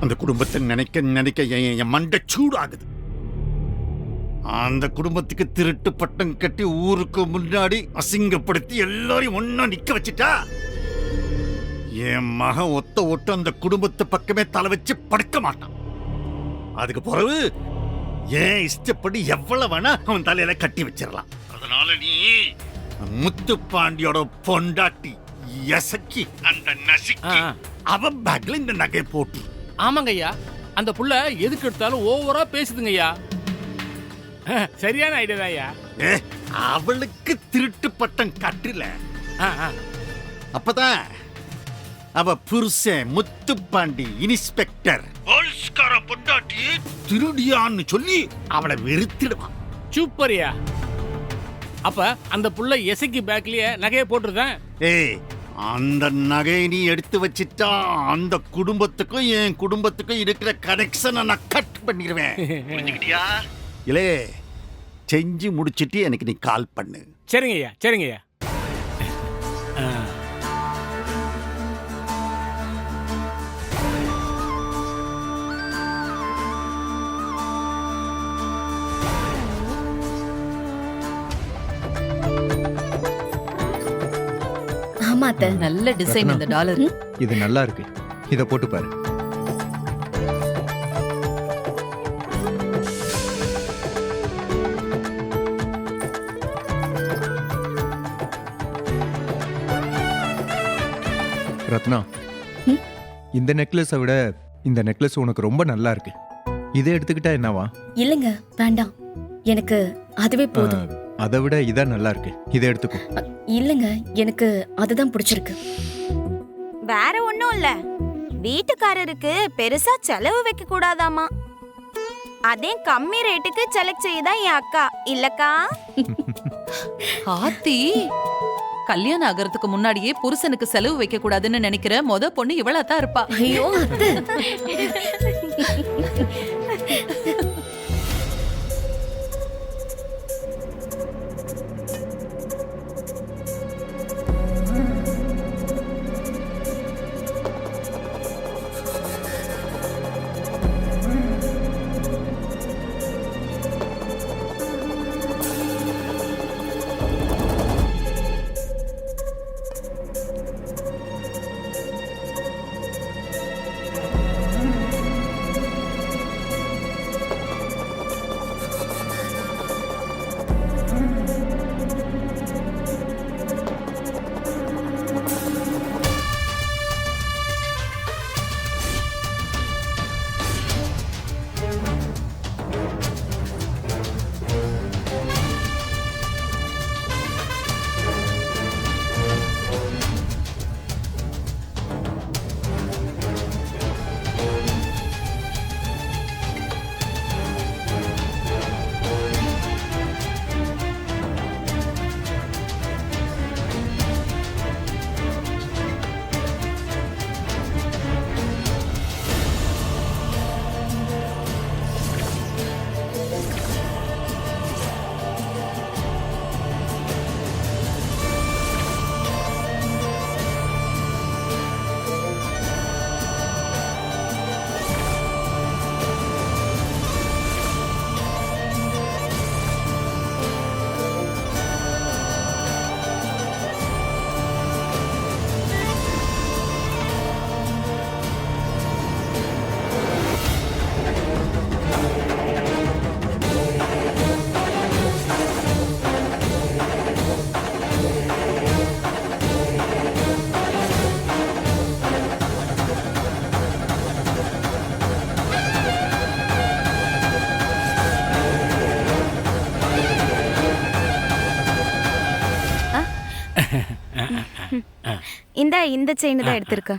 அந்த குடும்பத்தை நினைக்க நினைக்க என் மண்டை சூடாகுது. அந்த குடும்பத்துக்கு திருட்டு பட்டம் கட்டி ஊருக்கு முன்னாடி அசிங்கப்படுத்தி எல்லாரையும் ஒன்னா நிக்க வச்சுட்டா என் மகன் ஒத்த ஒட்டு அந்த குடும்பத்தை பக்கமே தலை வச்சு படுக்க மாட்டான். அதுக்கு பிறகு ஏன் இஷ்டப்படி எவ்வளவு வேணா அவன் தலையில கட்டி வச்சிடலாம். அதனால நீ முத்துப்பாண்டியோட பொண்டாட்டி எசக்கி அந்த நசுக்கி அவன் பேக்ல இந்த நகையை போட்டு. ஆமாங்க ஐயா, அந்த புள்ள எதுக்கு எடுத்தாலும் ஓவரா பேசுதுங்க ஐயா. சரியான ஐடியா ஐயா. அவளுக்கு திருட்டு பட்டம் கட்டல. அப்பதான் அவ புருஷன் முத்துப்பாண்டி இன்ஸ்பெக்டர் போலீஸ்கார பொண்டாட்டி திருடியான்னு சொல்லி அவளை வெறுத்திடுவான். சூப்பரியா. அப்ப அந்த புள்ள எசைக்கு பேக்லயே நகையை போட்டுருதான். அந்த நகையை நீ எடுத்து வச்சிட்டா அந்த குடும்பத்துக்கும் என் குடும்பத்துக்கும் இருக்கிற கனெக்ஷனை நான் கட் பண்ணிடுவேன். இல்லே, செஞ்சு முடிச்சிட்டு எனக்கு நீ கால் பண்ணு. சரிங்க ஐயா, சரிங்க ஐயா. நல்ல டிசைன் இந்த டாலர். இது நல்லா இருக்கு, இத போட்டு பாரு. ரத்னா, இந்த நெக்லஸை விட இந்த நெக்லஸ் உனக்கு ரொம்ப நல்லா இருக்கு. இதை எடுத்துக்கிட்டா என்னவா? இல்லங்க வேண்டாம், எனக்கு அதுவே போதும். அதை விட இதான் நல்லா இருக்கு, இதை எடுத்துக்கோ. இல்லங்க, எனக்கு அதுதான் பிடிச்சிருக்கு. வேற ஒண்ணும் இல்ல, வீட்டுக்காரருக்கு பெருசா செலவு வைக்க கூடாதாமா. அதே கம்மி ரேட்டுக்கு செலக்ட் செய்யுதான் என் அக்கா இல்லக்கா. ஆத்தி, கல்யாணம் ஆகிறதுக்கு முன்னாடியே புருஷனுக்கு செலவு வைக்க கூடாதுன்னு நினைக்கிற மொத பொண்ணு இவளா தான் இருப்பா. ஐயோ அத்தை. இந்த செயின் தான் எடுத்திருக்க.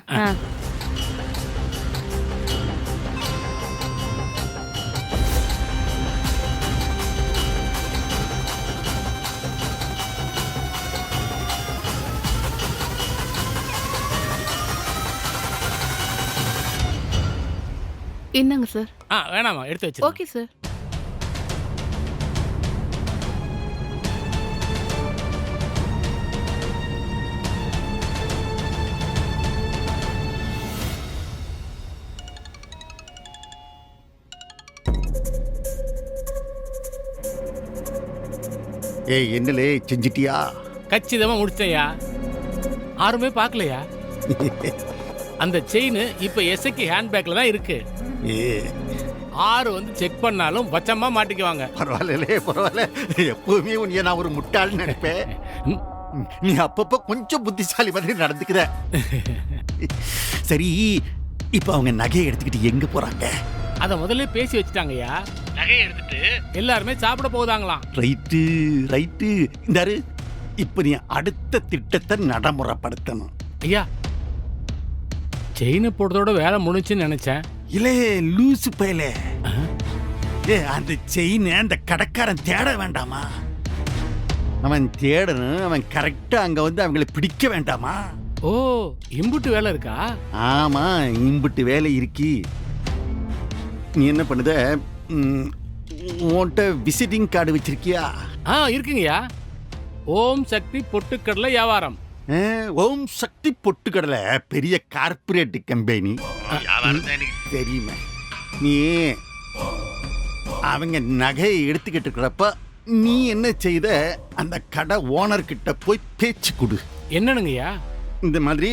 என்னங்க சார்? வேணாமா, எடுத்து வச்சு. Okay sir. ஏய் என்னலே செஞ்சிட்டியா? கச்சிதமா முடிச்சையா. யாருமே பார்க்கலையா? அந்த செயின் இப்ப எஸ்ஐக்கு ஹேண்ட்பேக்ல தான் இருக்கு. ஏ ஆறு வந்து செக் பண்ணாலும் பச்சமா மாட்டிக்குவாங்க. பரவாயில்லே பரவாயில்ல. எப்பவுமே உன்னைய நான் ஒரு முட்டாள்னு நினைப்பேன். நீ அப்பப்ப கொஞ்சம் புத்திசாலி மாதிரி நடந்துக்குற. சரி, இப்ப அவங்க நகையை எடுத்துக்கிட்டு எங்க போறாங்க? அத முதல்ல பேசி வச்சுட்டாங்கய்யா. நகையை எடுத்துட்டு எல்லாருமே சாப்பிட போகுதாங்களாம். Right right. இந்தாரு, இப்ப நீ அடுத்த திட்டத்தை நடைமுறைப்படுத்தணும். ஐயா, செயினை போடுறதோட வேலை முடிஞ்சுன்னு நினைச்சேன். இல்லே லூசு பயலே. ஏ அந்த செயினை அந்த கடைக்காரன் தேட வேண்டாமா? அவன் தேடணும். அவன் கரெக்டா அங்க வந்து அவங்களை பிடிக்க வேண்டாமா? ஓ, இம்புட்டு வேலை இருக்கா? ஆமா, இம்புட்டு வேலை இருக்கு. நீ என்ன பண்ணுத? உன்கிட்ட விசிட்டிங் கார்டு வச்சிருக்கியா? இருக்குங்கய்யா. ஓம் சக்தி பொட்டுக்கடலை வியாபாரம். ஓம் சக்தி பொட்டுக்கடலை பெரிய கார்பரேட் கம்பெனி. எனக்கு தெரியுமே. நீ அவங்க நகையை எடுத்துக்கிட்டு இருக்கிறப்ப நீ என்ன செய்த? அந்த கடை ஓனர் கிட்ட போய் பேச்சு கொடு. என்னனுங்கய்யா? இந்த மாதிரி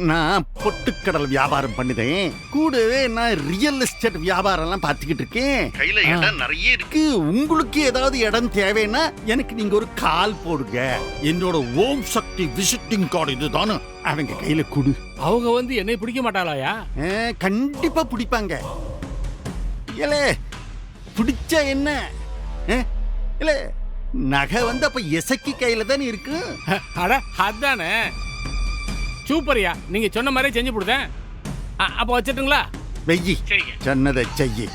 நான் பொட்டுக்கடல் வியாபாரம் பண்ணுதேன், கூடவே நான் ரியல் எஸ்டேட் வியாபாரம் எல்லாம் பார்த்துக்கிட்டு இருக்கேன். கையில இடம் நிறைய இருக்கு. உங்களுக்கு ஏதாவது இடம் தேவைன்னா எனக்கு நீங்க ஒரு கால் போடுங்க. என்னோட ஓம் சக்தி விசிட்டிங் கார்டு இதுதானு அவங்க கையில கொடு. அவங்க வந்து என்னை பிடிக்க மாட்டாளாயா? கண்டிப்பா பிடிப்பாங்க. ஏலே பிடிச்சா என்ன? இல்ல நகை வந்து அப்ப எசக்கி கையில தானே இருக்கு. அட அதானே. சூப்பர்யா, நீங்க சொன்ன மாதிரி செஞ்சு போடுதேன். அப்ப வச்சிட்டுங்களா? வெய்யி, சொன்னதை செய்யி.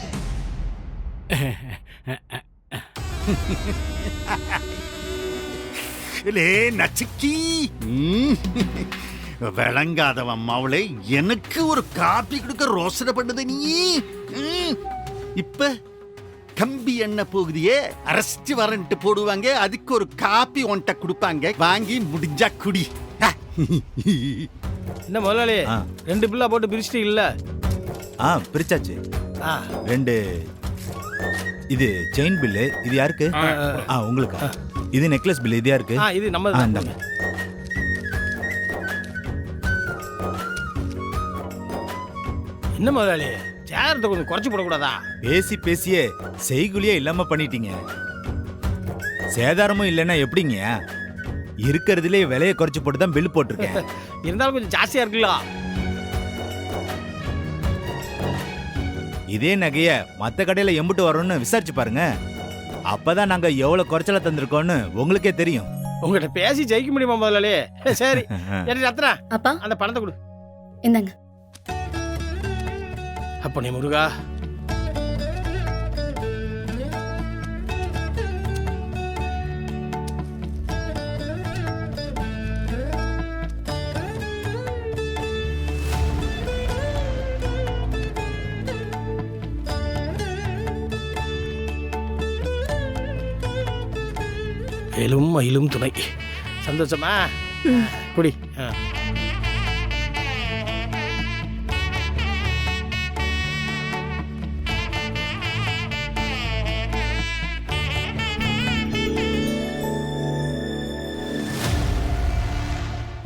இல்லே நச்சுக்கி, விளங்காதவன் மாவளை எனக்கு ஒரு காப்பி கொடுக்க ரோசனை பண்ணுது நீ. இப்ப கம்பி எண்ணெய் போகுதியே, அரெஸ்ட் வாரண்ட் போடுவாங்க, அதுக்கு ஒரு காப்பி ஒன்ட்ட கொடுப்பாங்க, வாங்கி முடிஞ்சா குடி. என்ன முதலாளி, 2 பில்லா போட்டு பிரிச்சுட்டு இல்ல? பிரிச்சாச்சு. 2 இது செயின் பில்லு. இது யாருக்கு? உங்களுக்கு. இது நெக்லஸ் பில்லு. இது யாருக்கு? இது நம்ம. என்ன முதலாளி, சேரத்தை கொஞ்சம் குறைச்சு போடக்கூடாதா? பேசி பேசியே செய்குலியே இல்லாம பண்ணிட்டீங்க. சேதாரமும் இல்லைன்னா எப்படிங்க? இருக்கிறதுலே விலையை குறைச்சு போட்டு தான் பில் போட்டிருக்கேன். இருந்தாலும் கொஞ்சம் ஜாஸ்தியா இருக்குல்ல. இதே நகைய மத்த கடையில எம்பிட்டு வரும்னு விசாரிச்சு பாருங்க. அப்பதான் நாங்க எவ்வளவு குறைச்சல தந்திருக்கோம்னு உங்களுக்கே தெரியும். உங்ககிட்ட பேசி ஜெயிக்க முடியுமா முதலாளி? சரி, எனக்கு ரத்னா அப்பா அந்த பணத்தை கொடு. இந்தாங்க. அப்ப நீ முருகா, வேலும் மயிலும் துணை. சந்தோஷமா? குடி.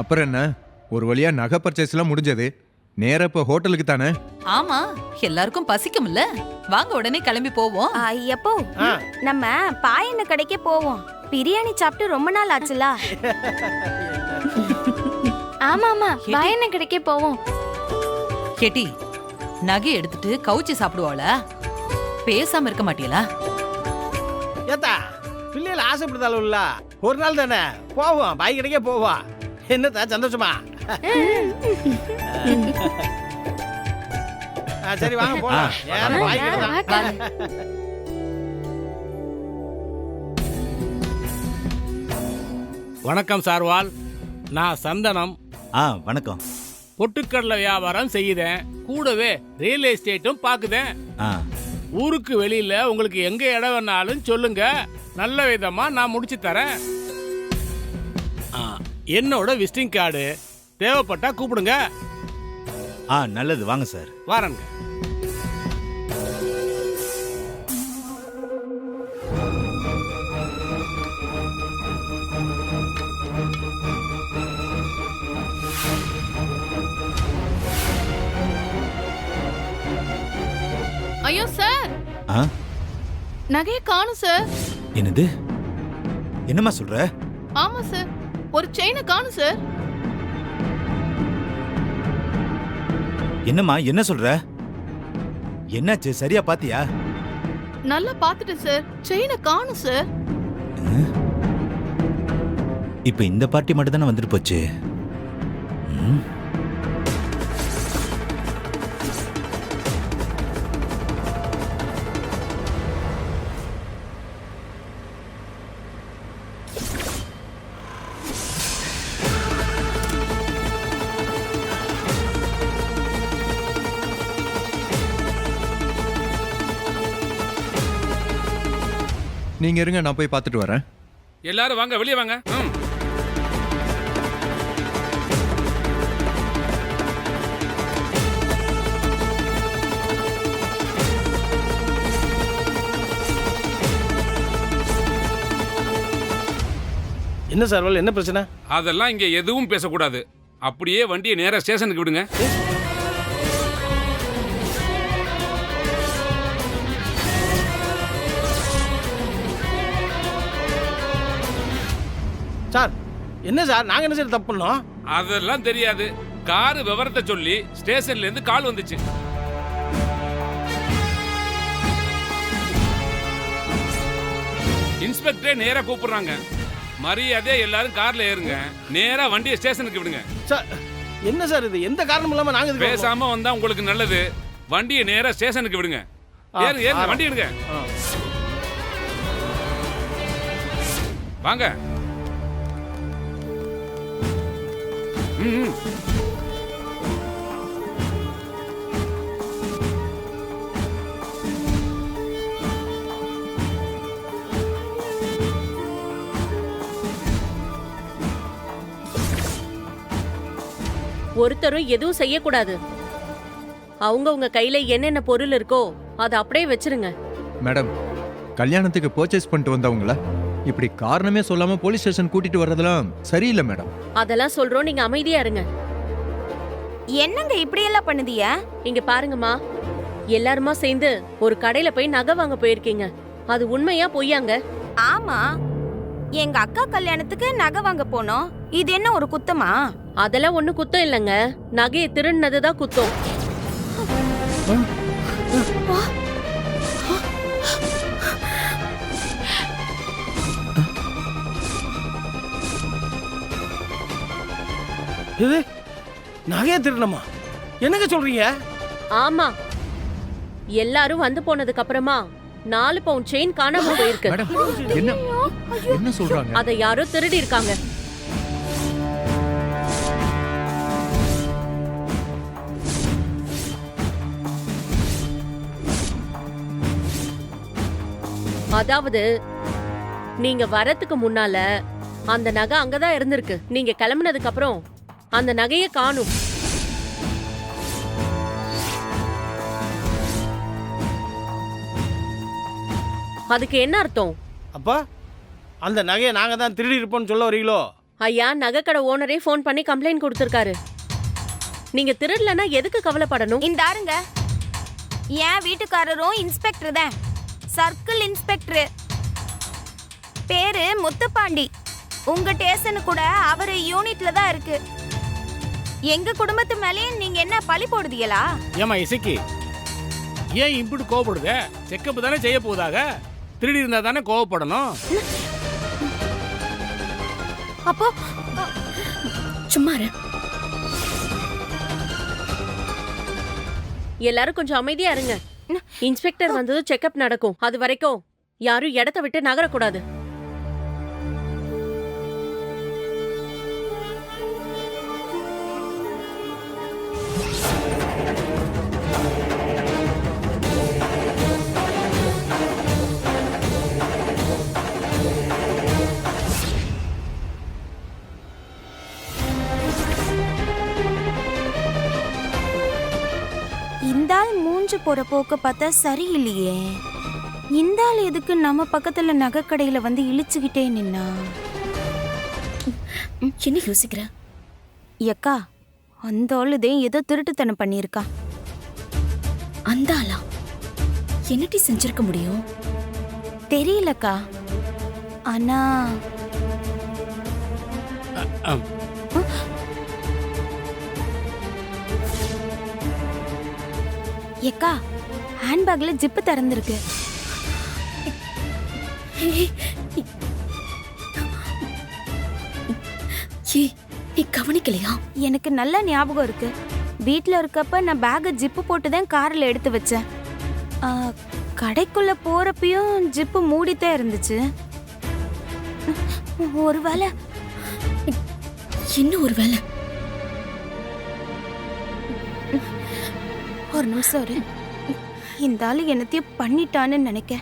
அப்புறம் என்ன, ஒரு வழியா நகை பர்ச்சேஸ் எல்லாம் முடிஞ்சது. நேரா இப்ப ஹோட்டலுக்கு தானே? ஆமா, எல்லாருக்கும் பசிக்கும்ல. வாங்க உடனே கிளம்பி போவோம். எப்போ நம்ம பாயண்ண கடைக்கே போவோம். பிரியாணி சாப்பிட்டு ரொம்ப நாள் ஆச்சுல. ஆமா ஆமா, பாயண்ண கடைக்கே போவோம். கேட்டி, நகை எடுத்துட்டு கவுச்சி சாப்பிடுவாள? பேசாம இருக்க மாட்டீங்களா? ஏத்தா, பிள்ளைகள் ஆசைப்படுதாலும் இல்ல, ஒரு நாள் தானே போவோம், பாய் கடைக்கே போவோம். என்னத்தா சந்தோஷமா? சரி வாங்க போலாம். பாய் கடை தான். வணக்கம் சார்வால், நான் சந்தனம். வணக்கம். பொட்டுக்கடலை வியாபாரம் செய்யுதேன், கூடவே ரியல் எஸ்டேட்டும் பாக்குதேன். ஊருக்கு வெளியில உங்களுக்கு எங்க இடம் வேணாலும் சொல்லுங்க, நல்ல விதமா நான் முடிச்சு தரேன். என்னோட விசிட்டிங் கார்டு தேவைப்பட்டா கூப்பிடுங்க. நல்லது, வாங்க சார். வரேங்க. ஐயோ சார், ஆ நகையை காணும் சார். என்னது? என்னம்மா சொல்ற? ஆமா சார், ஒரு செயினை காணும் சார். என்னம்மா என்ன சொல்ற? என்னாச்சு, சரியா பாத்தியா? நல்லா பாத்துட்டேன் சார், செயினை காணும் சார். இப்ப இந்த பார்ட்டி மட்டும் தானே வந்துட்டு போச்சு. ம். நீங்க இருங்க, நான் போய் பார்த்துட்டு வரேன். எல்லாரும் வாங்க, வெளியே வாங்க. என்ன சார் என்ன பிரச்சனை? அதெல்லாம் இங்க எதுவும் பேசக்கூடாது. அப்படியே வண்டியை நேரா ஸ்டேஷனுக்கு விடுங்க. சார் என்ன சார், நாங்க என்ன சார் தப்பு பண்ணோம்? அதெல்லாம் தெரியாது. காரு விவரத்தை சொல்லி ஸ்டேஷன்ல இருந்து கால் வந்துச்சு. இன்ஸ்பெக்டரே நேரா கூப்பிடுறாங்க. மரியாதையா எல்லாரும் கார்ல ஏறுங்க, நேரா வண்டியை ஸ்டேஷனுக்கு விடுங்க. சார் என்ன சார் இது, எந்த காரணம் இல்லாம நாங்க இதுக்கு வரணும்? பேசாம வந்தா உங்களுக்கு நல்லது. வண்டியை நேரா ஸ்டேஷனுக்கு விடுங்க. ஏறுங்க, ஏறுங்க, வண்டி எடுங்க. வாங்க. ம். ஒருத்தரும் எதுவும் செய்யக்கூடாது. அவங்கவங்க கையில என்னென்ன பொருள் இருக்கோ அதை அப்படியே வச்சிருங்க. மேடம், கல்யாணத்துக்கு பர்ச்சேஸ் பண்ணிட்டு வந்தவங்கள இப்படி காரணமே சொல்லாம போலீஸ் ஸ்டேஷன் கூட்டிட்டு வர்றதெல்லாம் சரியில்லை மேடம். அதெல்லாம் சொல்றோம், நீங்க அமைதியா இருங்க. என்னங்க இப்படி எல்லாம் பண்ணுதிய? இங்க பாருங்கம்மா, எல்லாருமா சேர்ந்து ஒரு கடையில போய் நகை வாங்க போயிருக்கீங்க. அது உண்மையா பொய்யாங்க? ஆமா, எங்க அக்கா கல்யாணத்துக்கு நகை வாங்க போனோம். இது என்ன ஒரு குத்தமா? அதெல்லாம் ஒண்ணு குத்தம் இல்லைங்க, நகையை திருடினதுதான் குத்தம். இது நகையை திருடணுமா? என்னங்க சொல்றீங்க? ஆமா, எல்லாரும் வந்து போனதுக்கு அப்புறமா 4 பவுன் செயின் காணாம போயிருக்கு. மேடம், என்ன என்ன சொல்றாங்க? அதை யாரோ திருடி இருக்காங்க. அதாவது நீங்க வரதுக்கு முன்னால அந்த நகை அங்கதான் இருந்திருக்கு. நீங்க கிளம்புனதுக்கு அப்புறம் அந்த நகையை காணும். அதுக்கு என்ன அர்த்தம்? அப்பா அந்த நகையை நாங்க தான் திருடி இருப்போம்னு சொல்ல வரீங்களோ? ஐயா, நகைக்கடை ஓனரே ஃபோன் பண்ணி கம்ப்ளைண்ட் கொடுத்திருக்காரு. நீங்க திருடலன்னா எதுக்கு கவலைப்படணும்? இந்தாருங்க, என் வீட்டுக்காரரும் இன்ஸ்பெக்டர் தான், சர்க்கிள் இன்ஸ்பெக்டர். பேரு முத்துப்பாண்டி. உங்க ஸ்டேஷனு கூட அவர் யூனிட்ல தான் இருக்கு. எங்க குடும்பத்து மேலேயும் நீங்க என்ன பழி போடுதீங்களா? ஏமா இசைக்கு, ஏன் இப்படி கோவப்படுத? செக்கப் தானே செய்ய போவதாக. திருடி இருந்தா தானே கோவப்படணும். அப்போ சும்மா இரு. எல்லாரும் கொஞ்சம் அமைதியா இருங்க. இன்ஸ்பெக்டர் வந்ததும் செக்கப் நடக்கும். அது வரைக்கும் யாரும் இடத்த விட்டு நகரக்கூடாது. இந்தாள் மூஞ்சு போற போக்க பார்த்தா சரியில்லையே. இந்தாள் எதுக்கு நம்ம பக்கத்துல நகைக்கடையில வந்து இழிச்சுக்கிட்டே நின்னா? என்ன யோசிக்கிற? எக்கா, அந்த ஆளுதே ஏதோ திருட்டுத்தனம் பண்ணியிருக்கா. அந்த ஆளா? என்னடி செஞ்சிருக்க முடியும்? தெரியலக்கா. ஆனா அம். ஏக்கா, ஹேண்ட்பேக்ல ஜிப்பு திறந்திருக்கு. ஏய், ஏய், நீ கவனிக்கலையா? எனக்கு நல்ல ஞாபகம் இருக்கு. வீட்ல இருக்கப்ப நான் பேக்கை ஜிப்பு போட்டு தான் கார்ல எடுத்து வச்சேன். ஆ, கடைக்குள்ள போறப்பயும் ஜிப்பு மூடித்தான் இருந்துச்சு. ஒருவேளை இன்னும் ஒரு வேலை. ஒரு நிமிஷம் இரு. இந்த ஆளு என்னத்தையும் பண்ணிட்டான்னு நினைக்க.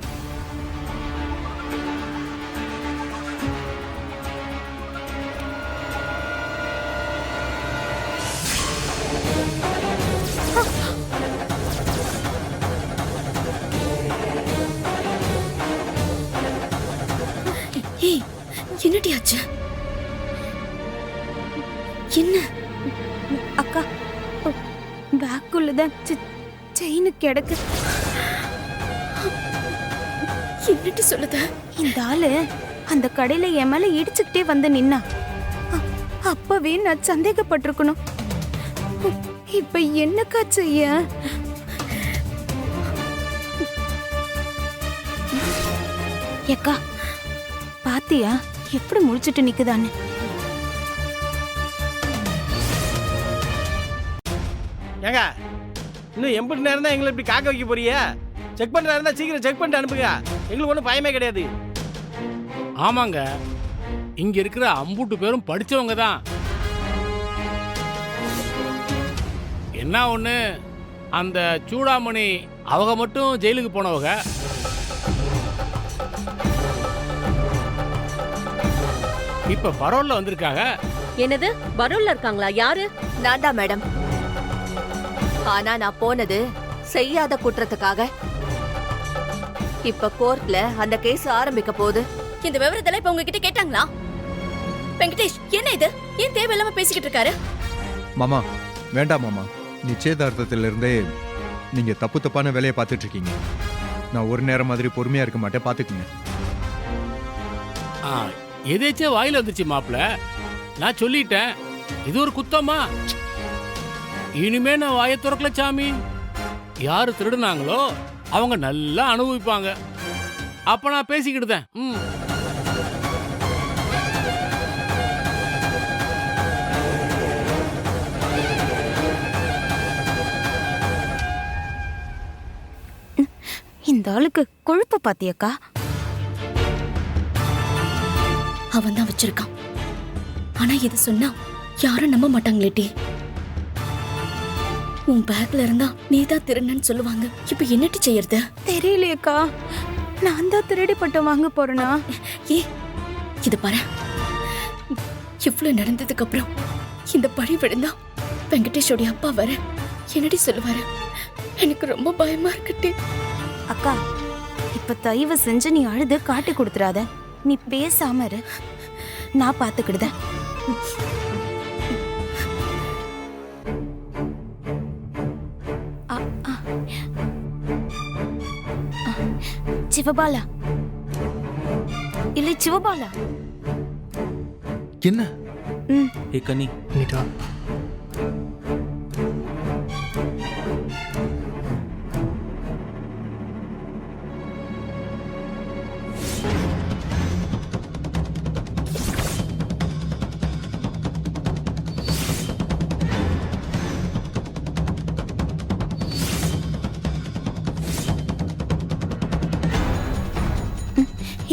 ஏய், என்னடி ஆச்சு? என்ன? அக்கா, பேக்குள்ளதான் செயின் கிடக்கு. என்னடி சொல்லுத? இந்த ஆளு அந்த கடையில என் மேல இடிச்சுக்கிட்டே வந்து நின்னா. அப்பவே நான் சந்தேகப்பட்டிருக்கணும். இப்ப என்னக்கா செய்ய? ஏக்கா, பாத்தியா எப்படி முழிச்சிட்டு நிக்குதான்னு? ஏங்க இன்னும் எம்பிட்டு நேரம் தான் எங்களை இப்படி காக்க வைக்க போறியா? செக் பண்றதா இருந்தா சீக்கிரம் செக் பண்ணிட்டு அனுப்புங்க. எங்களுக்கு ஒன்றும் பயமே கிடையாது. ஆமாங்க, இங்க இருக்கிற அம்புட்டு பேரும் படிச்சவங்க தான். என்ன ஒண்ணு, அந்த சூடாமணி அவங்க மட்டும் ஜெயிலுக்கு போனவங்க. இப்ப பரோல்ல வந்திருக்காங்க. என்னது பரோல்ல இருக்காங்களா? யாரு? நான்டா மேடம். ஆனா நான் போனது செய்யாத குற்றத்துக்காக. இப்ப கோர்ட்ல அந்த கேஸ் ஆரம்பிக்க போகுது. இந்த விவரத்துல இப்ப உங்ககிட்ட கேட்டாங்களா? வெங்கடேஷ், என்ன இது? ஏன் தேவையில்லாம பேசிக்கிட்டு இருக்காரு? மாமா வேண்டாம் மாமா, நிச்சயதார்த்தத்திலிருந்தே நீங்க தப்பு தப்பான வேலையை பார்த்துட்டு இருக்கீங்க. நான் ஒரு நேரம் மாதிரி பொறுமையா இருக்க மாட்டேன், பார்த்துக்குங்க. எதேச்சும் வாயில வந்துச்சு மாப்ள. நான் சொல்லிட்டேன், இது ஒரு குத்தமா? இனிமே நான் வாயை திறக்கல சாமி. யாரு திருடுனாங்களோ அவங்க நல்லா அனுபவிப்பாங்க. அப்ப நான் பேசிக்கிட்டுதேன். இந்த ஆளுக்கு கொழுப்பு பாத்தியக்கா? அவன் தான் வச்சிருக்கான். ஆனா இது சொன்னா யாரும் நம்ப மாட்டாங்களேட்டி. உன் பேக்ல இருந்தா நீதான் திருடன்னு சொல்லுவாங்க. இப்ப என்னட்டி செய்யறது? தெரியலையேக்கா, நான் தான் திருடி பட்டம் வாங்க போறேனா? ஏ, இது பாரு, இவ்வளவு நடந்ததுக்கு அப்புறம் இந்த பழி விழுந்தா வெங்கடேஷோட அப்பா வர என்னடி சொல்லுவாரு? எனக்கு ரொம்ப பயமா இருக்குட்டி. அக்கா, இப்ப தயவு செஞ்சு நீ அழுது காட்டி கொடுத்துறாத. நீ பேசாம இரு, நான் பாத்துக்கிடுதேன். சிவபாலா, இல்ல சிவபாலா. என்ன? ஏ கனி, நீட்டா.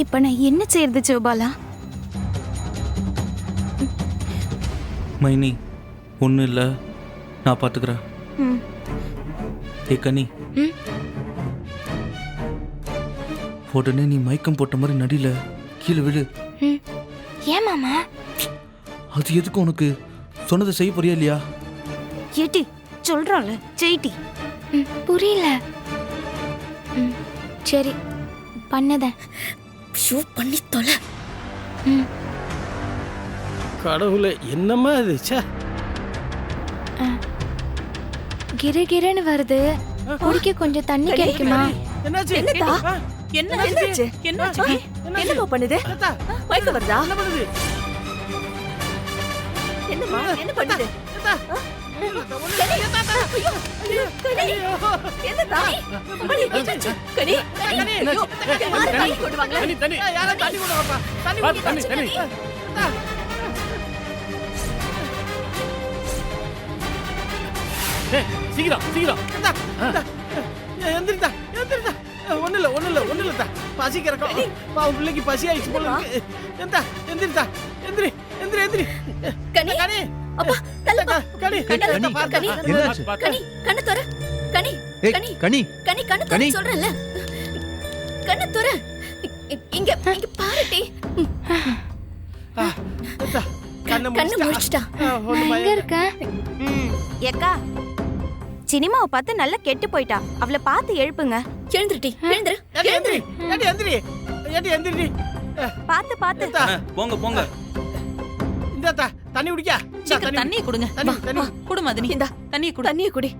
இப்ப நான் என்ன செய்யறது சிவபாலா? மைனி, ஒன்றும் இல்லை, நான் பார்த்துக்கிறேன். ஏ கனி, உடனே நீ மயக்கம் போட்ட மாதிரி நடில கீழே விழு. ஏன் மாமா? அது எதுக்கு உனக்கு? சொன்னதை செய்ய போறியா இல்லையா? ஏட்டி சொல்றாள் ஜெய்டி. புரியல. சரி பண்ணத. ஷூ பண்ணி தொலை. கடவுளே, என்னம்மா இது? கிரு கிருன்னு வருது. குடிக்க கொஞ்சம் தண்ணி கிடைக்குமா? என்னாச்சு என்னத்தா? ஆ, என்னாச்சு என்னாச்சு என்னமா பண்ணுது என்னத்தா? மயக்கம் வருதா என்ன பண்ணுது என்னமா என்ன பண்ணுது என்னத்தா? என்னத்தா அம்மாடி, என்னாச்சு? கனி கனி ஐயோ, யாரு தண்ணி கொண்டு வாங்களேன். தண்ணி தண்ணி யாரா தண்ணி கொண்டு வாப்பா தண்ணி பாத்து, கொண்டு தண்ணி வா. தண்ணி ஏய், சீக்கிரம் சீக்கிரம் இந்தா, இந்தா. எந்திரிதா எந்திரிதா ஒண்ணு இல்ல பசி கிடக்கும் பாவம் பிள்ளைக்கு பசி ஆயிடுச்சு போல இருக்கு எந்தா எந்திரிதா எந்திரி எந்திரி எந்திரி கனி கனி அப்பா தள்ள பா. கனி கனி, கனி, என்னாச்சு? கனி கண்ணு தர கனி ஏய் கனி கனி கனி கண்ணு கனி. தர சொல்றேன்ல கண்ணு தர இங்க இங்க பாருட்டி எந்தா கண்ணை கண்ணு முடிச்சிட்டா முடிச்சிட்டா எங்க இருக்க ஏக்கா சினிமாவை பார்த்து நல்லா கெட்டு போயிட்டா. அவளை பார்த்து எழுப்புங்க. எழுந்திருட்டி எழுந்திரு ஏடி எந்திரி ஏடி எந்திரி ஏடி எந்திரி பார்த்து பார்த்து. எந்தா போங்க போங்க இந்தா தண்ணி குடிக்க சீக்கிரம் தண்ணியை கொடுங்க தண்ணி தண்ணி குடு மதினி இந்தா தண்ணியை குடு தண்ணியை குடி